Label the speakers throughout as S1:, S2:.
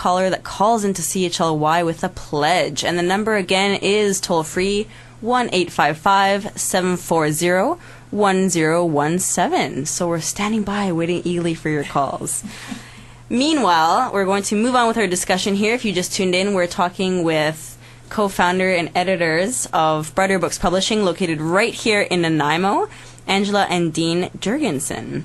S1: caller that calls into CHLY with a pledge. And the number again is toll-free 1-855-740-1017. So we're standing by, waiting eagerly for your calls. Meanwhile, we're going to move on with our discussion here. If you just tuned in, we're talking with co-founder and editors of Brighter Books Publishing, located right here in Nanaimo, Angela and Dean Jurgensen.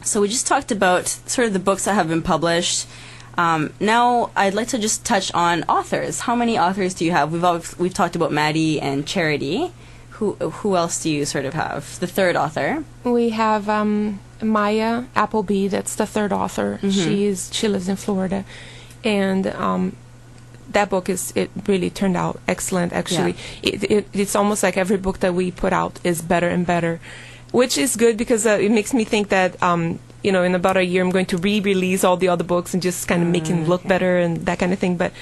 S1: So we just talked about sort of the books that have been published. Now I'd like to just touch on authors. How many authors do you have? We've talked about Maddie and Charity. Who else do you sort of have? The third author?
S2: We have Maya Appleby. That's the third author.
S1: Mm-hmm.
S2: She lives in Florida, and that book it really turned out excellent. Actually, it's almost like every book that we put out is better and better, which is good because it makes me think that in about a year I'm going to re-release all the other books and just kind of make them look better and that kind of thing. But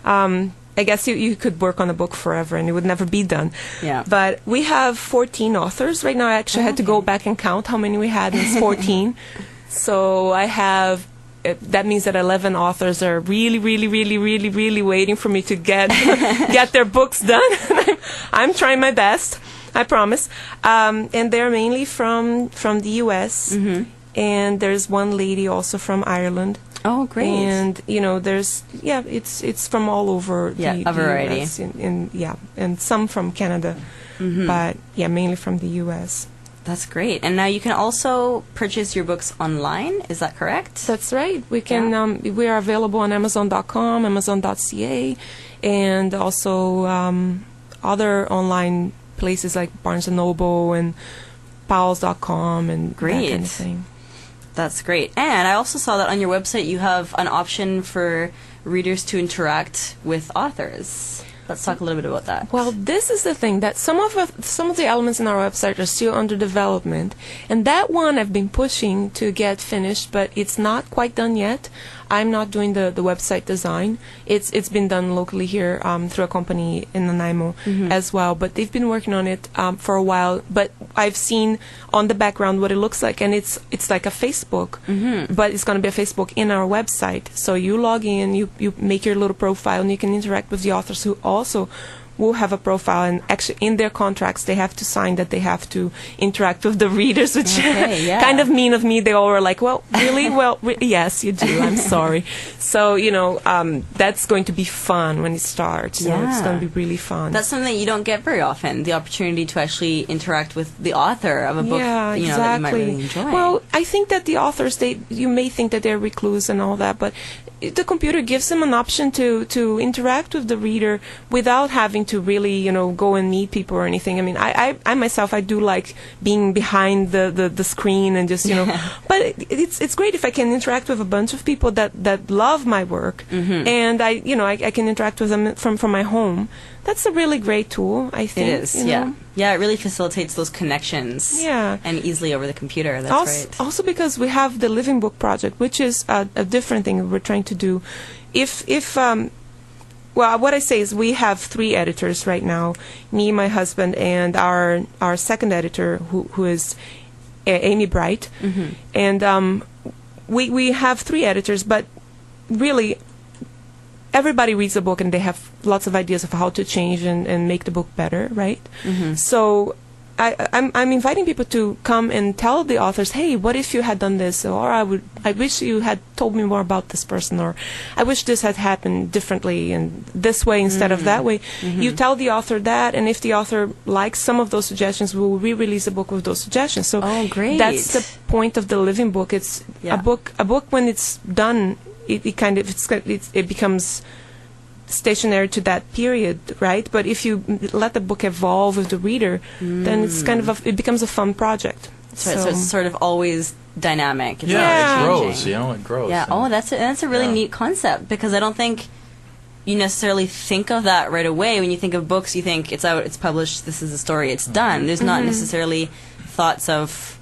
S2: I guess you could work on a book forever and it would never be done.
S1: Yeah.
S2: But we have 14 authors right now. I actually had to go back and count how many we had. It's 14. So I have. That means that 11 authors are really, really, really, really, really waiting for me to get their books done. I'm trying my best, I promise. And they're mainly from the U.S.
S1: Mm-hmm.
S2: And there's one lady also from Ireland.
S1: Oh, great!
S2: And there's it's from all over the
S1: variety.
S2: US and some from Canada, but mainly from the U.S.
S1: That's great. And now you can also purchase your books online. Is that correct?
S2: That's right. We can. We are available on Amazon.com, Amazon.ca, and also other online places like Barnes & Noble and Powell's.com and that kind of thing.
S1: That's great. And I also saw that on your website you have an option for readers to interact with authors. Let's talk a little bit about that.
S2: Well, this is the thing, that some of the elements in our website are still under development, and that one I've been pushing to get finished, but it's not quite done yet. I'm not doing the website design. It's been done locally here through a company in Nanaimo as well, but they've been working on it for a while. But I've seen on the background what it looks like, and it's like a Facebook, but it's going to be a Facebook in our website. So you log in, you make your little profile, and you can interact with the authors who also will have a profile, and actually in their contracts they have to sign that they have to interact with the readers, which kind of mean of me. They all were like, well, really? Well, yes, you do. I'm sorry. So, that's going to be fun when it starts.
S1: Yeah.
S2: It's going to be really fun.
S1: That's something that you don't get very often, the opportunity to actually interact with the author of a book that you might really enjoy.
S2: Well, I think that the authors, you may think that they're recluse and all that, but the computer gives them an option to interact with the reader without having to really, go and meet people or anything. I mean, I myself, I do like being behind the screen and just, but it's great if I can interact with a bunch of people that love my work, and I can interact with them from my home. That's a really great tool, I think.
S1: It is, yeah. Yeah, it really facilitates those connections.
S2: Yeah.
S1: And easily over the computer. That's right.
S2: Also because we have the Living Book Project, which is a different thing we're trying to do. Well, what I say is we have 3 editors right now, me, my husband, and our second editor, who is Amy Bright. And we have 3 editors, but really everybody reads a book and they have lots of ideas of how to change and make the book better, right? So I'm inviting people to come and tell the authors, hey, what if you had done this? Or I wish you had told me more about this person, or I wish this had happened differently and this way instead of that way. You tell the author that, and if the author likes some of those suggestions, we will re-release a book with those suggestions. So
S1: great.
S2: That's the point of the Living Book. It's a book when it's done, it becomes stationary to that period, right? But if you let the book evolve with the reader, then it's it becomes a fun project.
S1: So it's sort of always dynamic. It's
S3: it grows. It grows.
S1: Yeah. Oh, that's a really neat concept, because I don't think you necessarily think of that right away. When you think of books, you think it's out, it's published, this is the story, it's done. There's not necessarily thoughts of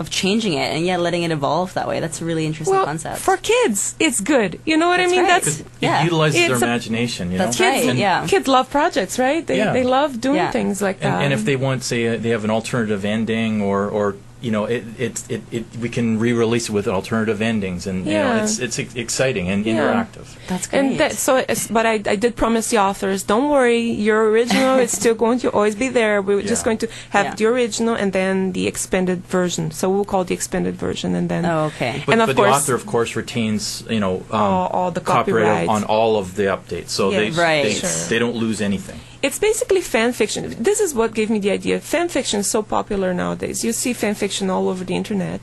S1: changing it and yet letting it evolve that way. That's a really interesting concept.
S2: For kids, it's good. You know what I mean?
S1: Right.
S3: It utilizes their imagination.
S1: That's right.
S2: Kids love projects, right? They love doing things like that.
S3: And if they want, say, they have an alternative ending or we can re-release it with alternative endings, and it's exciting and interactive.
S1: That's great.
S2: And but I did promise the authors, don't worry, your original is still going to always be there. We're just going to have the original and then the expanded version. So we'll call it the expanded version, and then
S1: okay.
S2: But
S3: the author, of course, retains
S2: all the copyright
S3: on all of the updates, so they don't lose anything.
S2: It's basically fan fiction. This is what gave me the idea. Fan fiction is so popular nowadays. You see fan fiction all over the internet.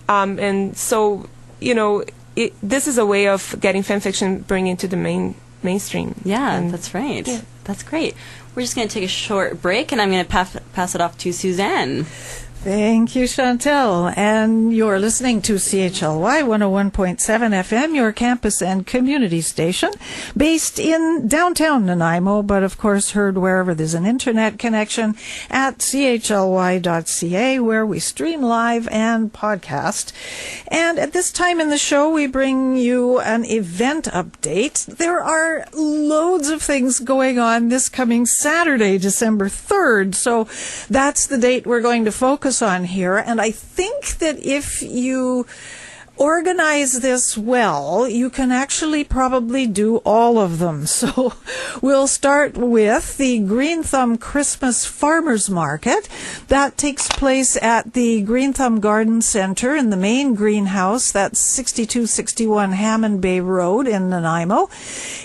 S2: And so, this is a way of getting fan fiction bring into the mainstream.
S1: Yeah, that's right. Yeah. That's great. We're just going to take a short break, and I'm going to pass it off to Suzanne.
S4: Thank you, Chantel. And you're listening to CHLY 101.7 FM, your campus and community station, based in downtown Nanaimo, but of course heard wherever there's an internet connection at chly.ca, where we stream live and podcast. And at this time in the show, we bring you an event update. There are loads of things going on this coming Saturday, December 3rd. So that's the date we're going to focus on here, and I think that if you organize this well, you can actually probably do all of them. So we'll start with the Green Thumb Christmas Farmers Market. That takes place at the Green Thumb Garden Center in the main greenhouse. That's 6261 Hammond Bay Road in Nanaimo.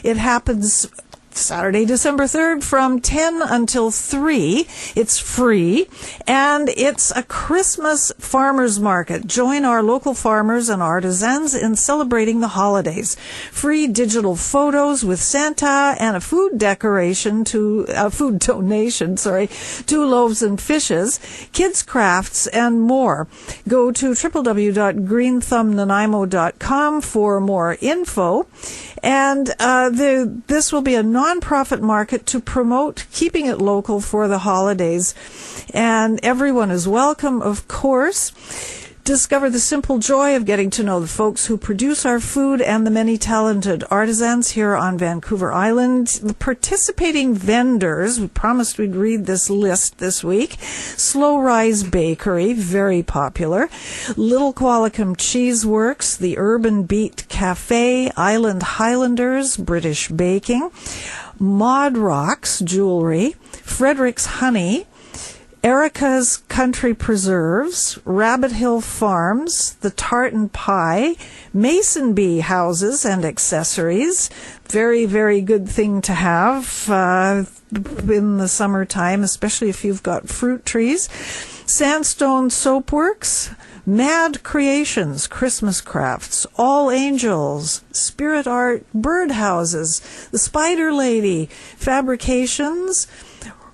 S4: It happens Saturday, December 3rd from 10 until 3. It's free, and it's a Christmas farmers market. Join our local farmers and artisans in celebrating the holidays. Free digital photos with Santa and a food donation, 2 loaves and fishes, kids crafts, and more. Go to www.greenthumbnanaimo.com for more info. And this will be a non-profit market to promote keeping it local for the holidays. And everyone is welcome, of course. Discover the simple joy of getting to know the folks who produce our food and the many talented artisans here on Vancouver Island. The participating vendors, we promised we'd read this list this week. Slow Rise Bakery, very popular. Little Qualicum Cheese Works, the Urban Beat Cafe, Island Highlanders, British Baking, Mod Rocks Jewelry, Frederick's Honey, Erica's Country Preserves, Rabbit Hill Farms, the Tartan Pie, Mason Bee Houses and Accessories. Very, very good thing to have in the summertime, especially if you've got fruit trees. Sandstone Soapworks, Mad Creations, Christmas Crafts, All Angels, Spirit Art Birdhouses, The Spider Lady, Fabrications,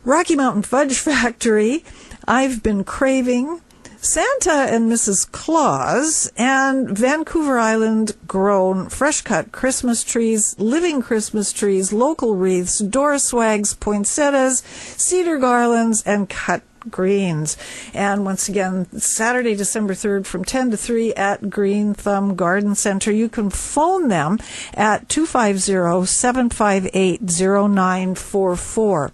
S4: Rocky Mountain Fudge Factory, I've Been Craving, Santa and Mrs. Claus, and Vancouver Island grown fresh cut Christmas trees, living Christmas trees, local wreaths, door swags, poinsettias, cedar garlands, and cut greens. And once again, Saturday, December 3rd from 10 to 3 at Green Thumb Garden Center. You can phone them at 250-758-0944.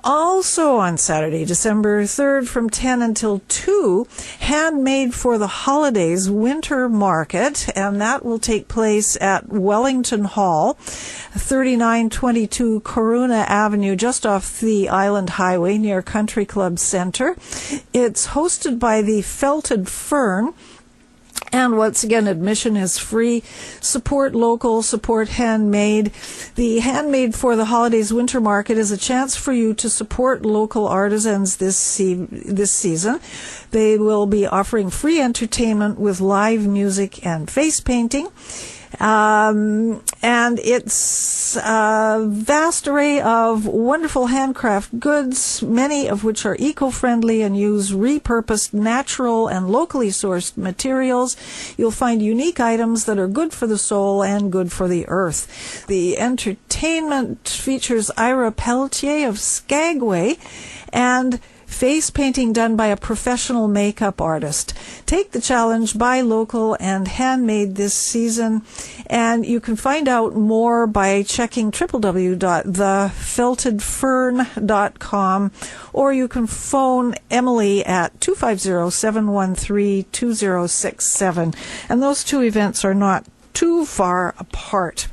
S4: Also on Saturday, December 3rd from 10 until 2, Handmade for the Holidays Winter Market, and that will take place at Wellington Hall, 3922 Corunna Avenue, just off the Island Highway near Country Club Center. It's hosted by the Felted Fern. And once again, admission is free. Support local, support handmade. The Handmade for the Holidays Winter Market is a chance for you to support local artisans this season. They will be offering free entertainment with live music and face painting. And it's a vast array of wonderful handcraft goods, many of which are eco-friendly and use repurposed natural and locally sourced materials. You'll find unique items that are good for the soul and good for the earth. The entertainment features Ira Pelletier of Skagway and face painting done by a professional makeup artist. Take the challenge, buy local and handmade this season, and you can find out more by checking www.thefeltedfern.com, or you can phone Emily at 250-713-2067. And those two events are not too far apart.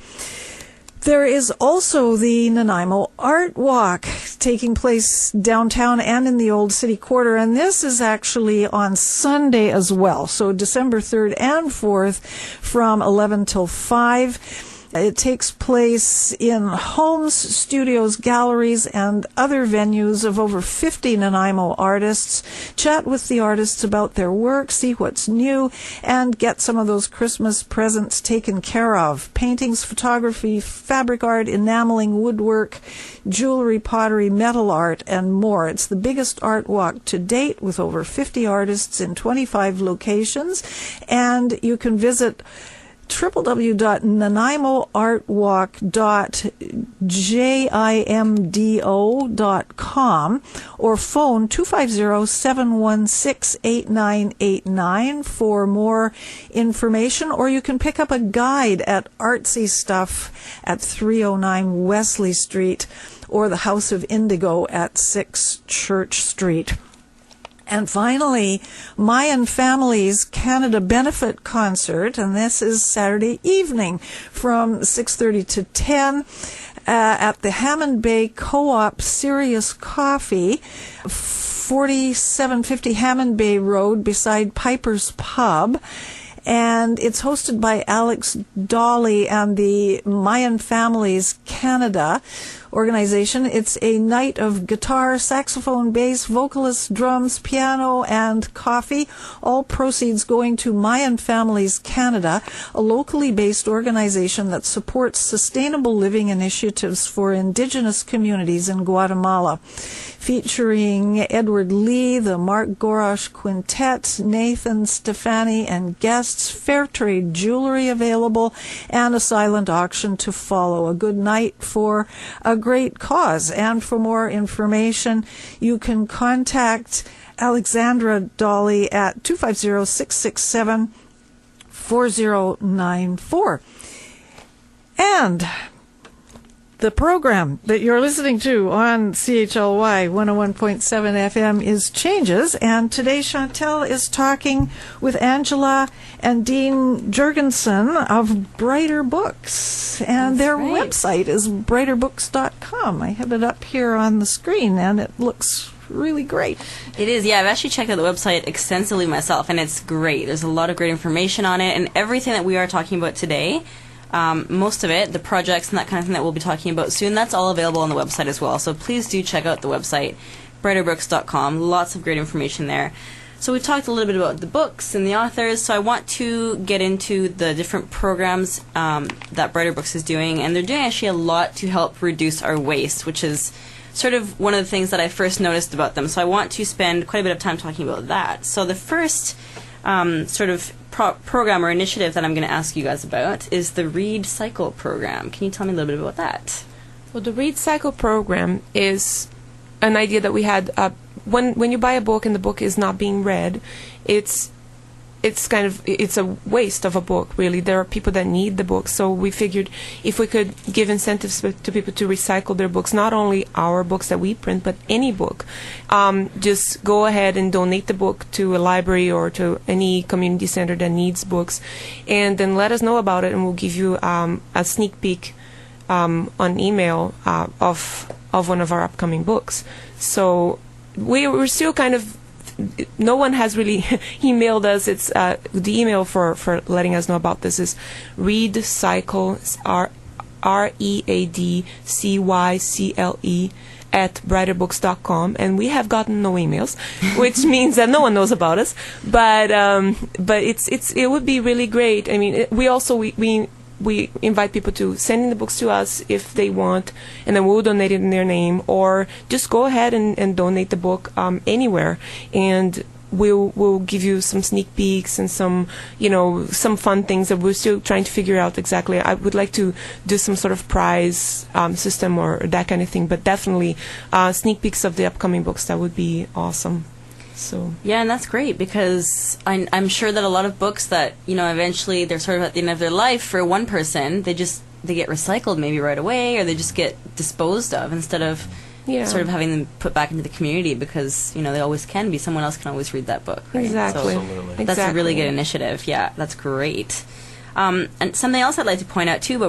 S4: There is also the Nanaimo Art Walk taking place downtown and in the Old City Quarter, and this is actually on Sunday as well, so December 3rd and 4th from 11 till 5. It takes place in homes, studios, galleries, and other venues of over 50 Nanaimo artists. Chat with the artists about their work, see what's new, and get some of those Christmas presents taken care of. Paintings, photography, fabric art, enameling, woodwork, jewelry, pottery, metal art, and more. It's the biggest art walk to date with over 50 artists in 25 locations, and you can visit www.nanaimoartwalk.jimdo.com or phone 250-716-8989 for more information, or you can pick up a guide at Artsy Stuff at 309 Wesley Street or the House of Indigo at 6 Church Street. And finally, Mayan Families Canada Benefit Concert, and this is Saturday evening from 6:30 to 10 at the Hammond Bay Co-op Serious Coffee, 4750 Hammond Bay Road beside Piper's Pub. And it's hosted by Alex Dolly and the Mayan Families Canada organization. It's a night of guitar, saxophone, bass, vocalist, drums, piano, and coffee. All proceeds going to Mayan Families Canada, a locally based organization that supports sustainable living initiatives for Indigenous communities in Guatemala. Featuring Edward Lee, the Mark Gorosh Quintet, Nathan Stefani, and guests, fair trade jewelry available, and a silent auction to follow. A good night for a great cause. And for more information, you can contact Alexandra Dolly at 250-667-4094. And the program that you're listening to on CHLY 101.7 FM is Changes, and today Chantel is talking with Angela and Dean Jurgensen of Brighter Books, and their website is brighterbooks.com. I have it up here on the screen, and it looks really great.
S1: It is, yeah. I've actually checked out the website extensively myself, and it's great. There's a lot of great information on it, and everything that we are talking about today, most of it, the projects and that kind of thing that we'll be talking about soon, that's all available on the website as well. So please do check out the website, brighterbooks.com. Lots of great information there. So we talked a little bit about the books and the authors, so I want to get into the different programs that Brighter Books is doing, and they're doing actually a lot to help reduce our waste, which is sort of one of the things that I first noticed about them. So I want to spend quite a bit of time talking about that. So the first sort of program or initiative that I'm going to ask you guys about is the Read Cycle program. Can you tell me a little bit about that?
S2: Well, the Read Cycle program is an idea that we had when you buy a book and the book is not being read, it's a waste of a book, really. There are people that need the book, so we figured if we could give incentives to people to recycle their books, not only our books that we print, but any book, just go ahead and donate the book to a library or to any community center that needs books, and then let us know about it, and we'll give you a sneak peek on email of one of our upcoming books. So we're still kind of, no one has really emailed us. It's the email for letting us know about this is readcycle, READCYCLE @brighterbooks.com, and we have gotten no emails, which means that no one knows about us. But it would be really great. I mean, we invite people to send in the books to us if they want, and then we'll donate it in their name, or just go ahead and donate the book anywhere. And we'll give you some sneak peeks and some some fun things that we're still trying to figure out exactly. I would like to do some sort of prize system or that kind of thing, but definitely sneak peeks of the upcoming books, that would be awesome. So
S1: yeah, and that's great, because I'm sure that a lot of books that eventually they're sort of at the end of their life, for one person they get recycled maybe right away, or they just get disposed of, instead of sort of having them put back into the community, because they always can be. Someone else can always read that book. Right?
S2: Exactly.
S1: So that's a really good initiative. Yeah, that's great. And something else I'd like to point out too, but